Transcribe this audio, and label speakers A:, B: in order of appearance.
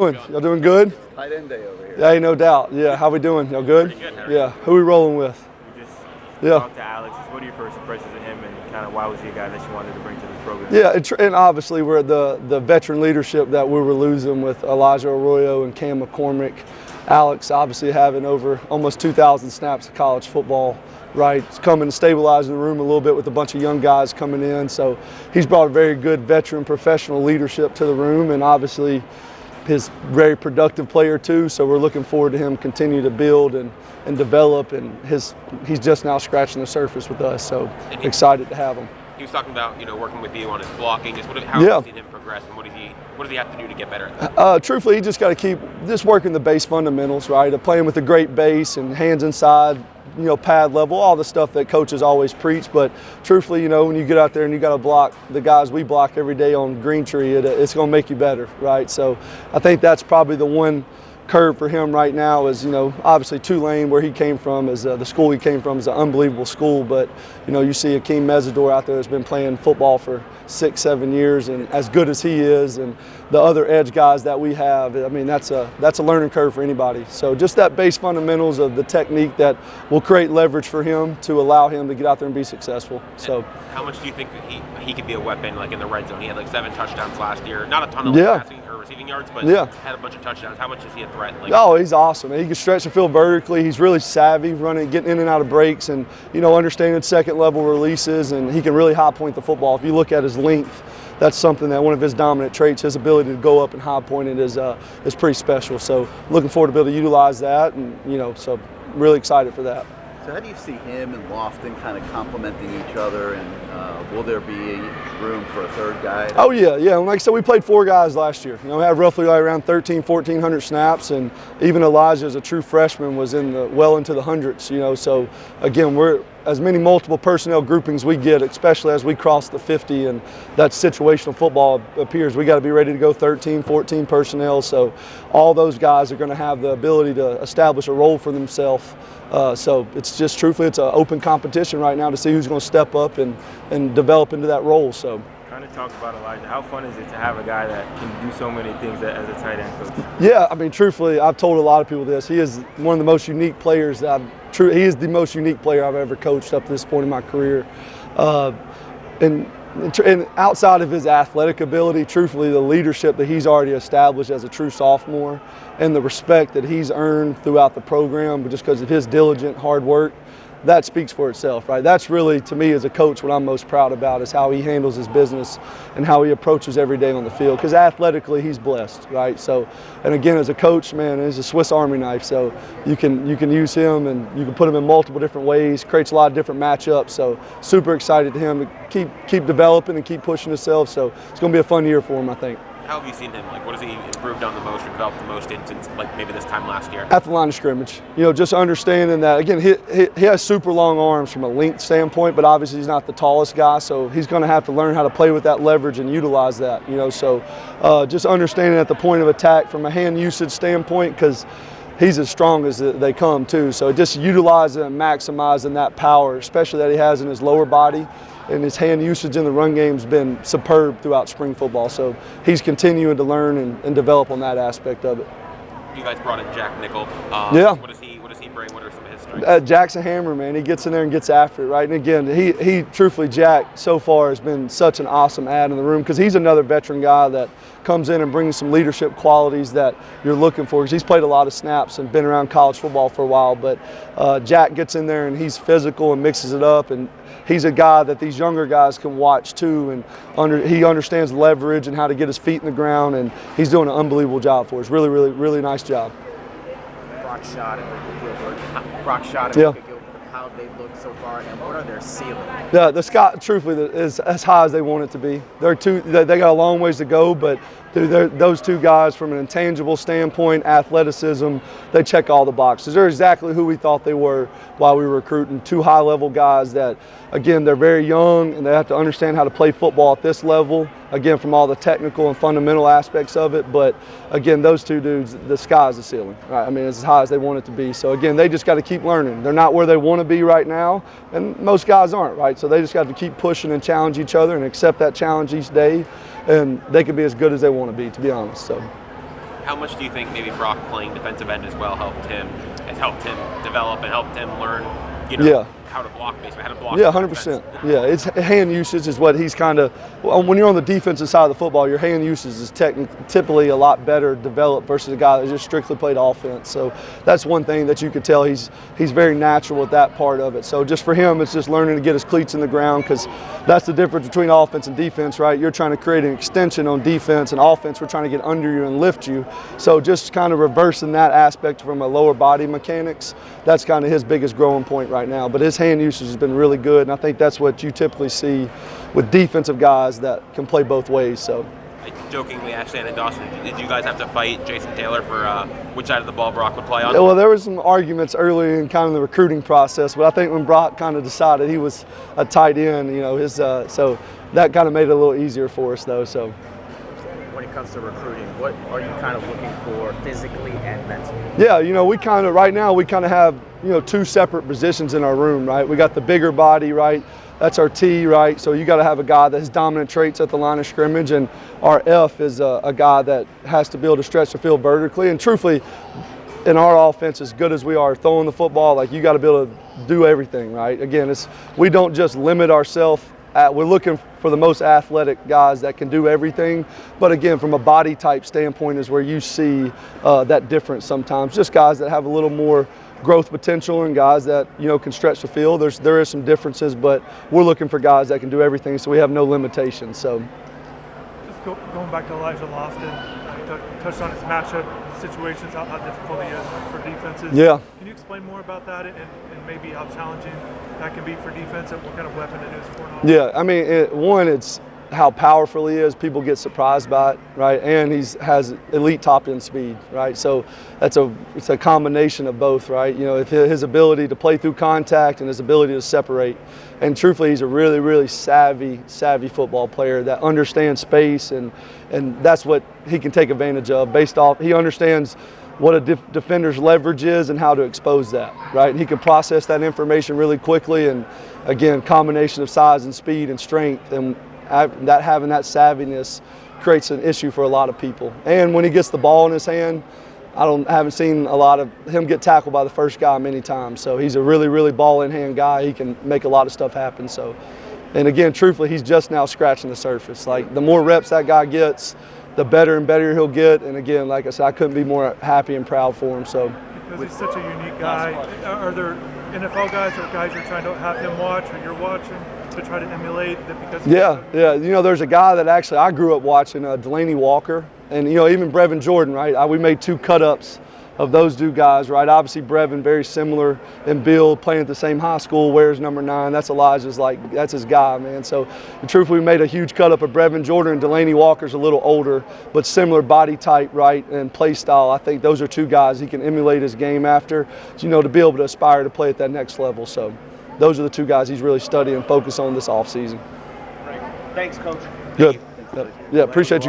A: Y'all doing good?
B: Tight end day over here.
A: Yeah, no doubt. Yeah, how we doing? Y'all good?
C: Pretty good.
A: Yeah. Who we rolling with?
C: We just
A: Yeah.
C: talked to Alex. What are your first impressions of him, and kind of why was he a guy that you wanted to bring to this program?
A: Yeah, and obviously we're the veteran leadership that we were losing with Elijah Arroyo and Cam McCormick. Alex obviously having over almost 2,000 snaps of college football, right? He's coming to stabilize the room a little bit with a bunch of young guys coming in. So he's brought a very good veteran professional leadership to the room, and obviously his very productive player too, so we're looking forward to him continue to build and develop, and he's just now scratching the surface with us, so excited to have him.
D: He was talking about working with you on his blocking. Just how have you seen him progress, and what does he have to do to get better at that?
A: Truthfully, he just got to keep just working the base fundamentals, right? Playing with a great base and hands inside, pad level, all the stuff that coaches always preach. But truthfully, when you get out there and you got to block the guys we block every day on Green Tree, it's going to make you better, right? So I think that's probably the one curve for him right now is, obviously Tulane, where he came from, is the school he came from is an unbelievable school, but you see Akeem Mesidor out there that's been playing football for 6-7 years, and as good as he is, and the other edge guys that we have, I mean, that's a learning curve for anybody. So just that base fundamentals of the technique that will create leverage for him to allow him to get out there and be successful. So
D: how much do you think that he could be a weapon like in the red zone? He had like 7 touchdowns last year, not a ton of passing or receiving yards, but had a bunch of touchdowns. How much is he a threat?
A: Oh, he's awesome. He can stretch the field vertically. He's really savvy, getting in and out of breaks, and understanding second level releases, and he can really high point the football. If you look at his length, that's something that one of his dominant traits, his ability to go up and high point it is pretty special. So looking forward to be able to utilize that, and so really excited for that.
B: So how do you see him and Lofton kind of complementing each other, and will there be room for a third guy?
A: Oh yeah. And like I said, we played 4 guys last year. We had roughly around 1,400 snaps, and even Elijah, as a true freshman, was well into the hundreds. So again, we're as many multiple personnel groupings we get, especially as we cross the 50, and that situational football appears. We got to be ready to go 13, 14 personnel. So all those guys are going to have the ability to establish a role for themselves. So it's just truthfully, it's an open competition right now to see who's going to step up and develop into that role. So
C: kind of talk about Elijah. How fun is it to have a guy that can do so many things as a tight end coach?
A: Yeah, I mean, truthfully, I've told a lot of people this. He is one of the most unique players that he is the most unique player I've ever coached up to this point in my career. And outside of his athletic ability, truthfully, the leadership that he's already established as a true sophomore and the respect that he's earned throughout the program just because of his diligent hard work, that speaks for itself, right? That's really, to me as a coach, what I'm most proud about is how he handles his business and how he approaches every day on the field, because athletically he's blessed, right? So, and again, as a coach, man, he's a Swiss Army knife, so you can use him and you can put him in multiple different ways, creates a lot of different matchups, so super excited to him to keep developing and keep pushing himself, so it's going to be a fun year for him, I think.
D: How have you seen him? What has he improved on the most or developed the most in since maybe this time last year?
A: At the line of scrimmage. Just understanding that, again, he has super long arms from a length standpoint, but obviously he's not the tallest guy, so he's going to have to learn how to play with that leverage and utilize that. So just understanding at the point of attack from a hand usage standpoint, because he's as strong as they come too. So just utilizing and maximizing that power, especially that he has in his lower body. And his hand usage in the run game's been superb throughout spring football. So he's continuing to learn and develop on that aspect of it.
D: You guys brought in Jack Nickel.
A: Yeah.
D: What does he bring? What are some of his strengths?
A: Jack's a hammer, man. He gets in there and gets after it, right? And again, he truthfully, Jack so far has been such an awesome add in the room because he's another veteran guy that comes in and brings some leadership qualities that you're looking for, because he's played a lot of snaps and been around college football for a while. But Jack gets in there and he's physical and mixes it up, and he's a guy that these younger guys can watch too, and he understands leverage and how to get his feet in the ground, and he's doing an unbelievable job for us. Really, really, really nice job.
E: Brock Schott and Luka Gilbert, how they look so far, and what are their ceilings?
A: Yeah, the Scott, truthfully, is as high as they want it to be. They got a long ways to go, but those 2 guys, from an intangible standpoint, athleticism, they check all the boxes. They're exactly who we thought they were while we were recruiting. 2 high-level guys that, again, they're very young and they have to understand how to play football at this level, again, from all the technical and fundamental aspects of it. But, again, those 2 dudes, the sky's the ceiling, right? I mean, it's as high as they want it to be. So, again, they just got to keep learning. They're not where they want to be right now, and most guys aren't, right? So they just got to keep pushing and challenge each other and accept that challenge each day, and they can be as good as they want to be honest. So
D: How much do you think maybe Brock playing defensive end as well has helped him develop and helped him learn, how to block basically, how to block?
A: Yeah, 100%. Yeah, it's hand usage is what he's kind of. When you're on the defensive side of the football, your hand usage is typically a lot better developed versus a guy that just strictly played offense. So that's one thing that you could tell he's very natural with that part of it. So just for him, it's just learning to get his cleats in the ground, because that's the difference between offense and defense, right? You're trying to create an extension on defense, and offense, we're trying to get under you and lift you. So just kind of reversing that aspect from a lower body mechanics, that's kind of his biggest growing point right now. But his hand usage has been really good, and I think that's what you typically see with defensive guys that can play both ways. So
D: I jokingly asked Shannon Dawson, did you guys have to fight Jason Taylor for which side of the ball Brock would play on?
A: Yeah, well, there was some arguments early in kind of the recruiting process, but I think when Brock kind of decided he was a tight end, so that kind of made it a little easier for us, though. So
E: when it comes to recruiting, what are you kind of looking for physically and mentally?
A: Yeah, right now we kind of have, two separate positions in our room, right? We got the bigger body, right? That's our T, right? So you got to have a guy that has dominant traits at the line of scrimmage, and our F is a guy that has to be able to stretch the field vertically. And truthfully, in our offense, as good as we are throwing the football, like, you got to be able to do everything, right? Again, we don't just limit ourselves. We're looking for the most athletic guys that can do everything. But again, from a body type standpoint is where you see that difference sometimes. Just guys that have a little more growth potential and guys that, can stretch the field. There is some differences, but we're looking for guys that can do everything, so we have no limitations. So
F: just going back to Elijah Lofton, you touched on his matchup situations, how difficult he is for defenses.
A: Yeah.
F: Can you explain more about that and maybe how challenging that can be for defense and what kind of weapon it is for an offense?
A: Yeah, I mean, it's how powerful he is. People get surprised by it, right? And has elite top end speed, right? So it's a combination of both, right? His ability to play through contact and his ability to separate. And truthfully, he's a really, really savvy football player that understands space, and that's what he can take advantage of based off. He understands what a defender's leverage is and how to expose that, right? And he can process that information really quickly, and again, combination of size and speed and strength, and having that savviness creates an issue for a lot of people. And when he gets the ball in his hand, I haven't seen a lot of him get tackled by the first guy many times. So he's a really, really ball in hand guy. He can make a lot of stuff happen. So, and again, truthfully, he's just now scratching the surface. Like, the more reps that guy gets, the better and better he'll get. And again, like I said, I couldn't be more happy and proud for him. So
F: because he's such a unique guy, are there NFL guys or guys you're trying to have him watch or you're watching to try to emulate that? Because
A: yeah. There's a guy that actually I grew up watching, Delaney Walker, and even Brevin Jordan, right? We made 2 cut-ups of those 2 guys, right? Obviously Brevin very similar in build, playing at the same high school, wears number 9. That's Elijah's, that's his guy, man. So truthfully, we made a huge cut-up of Brevin Jordan, and Delaney Walker's a little older, but similar body type, right, and play style. I think those are 2 guys he can emulate his game after, to be able to aspire to play at that next level. So those are the 2 guys he's really studying and focused on this offseason.
E: Thanks, Coach.
A: Good. Yeah, appreciate you guys.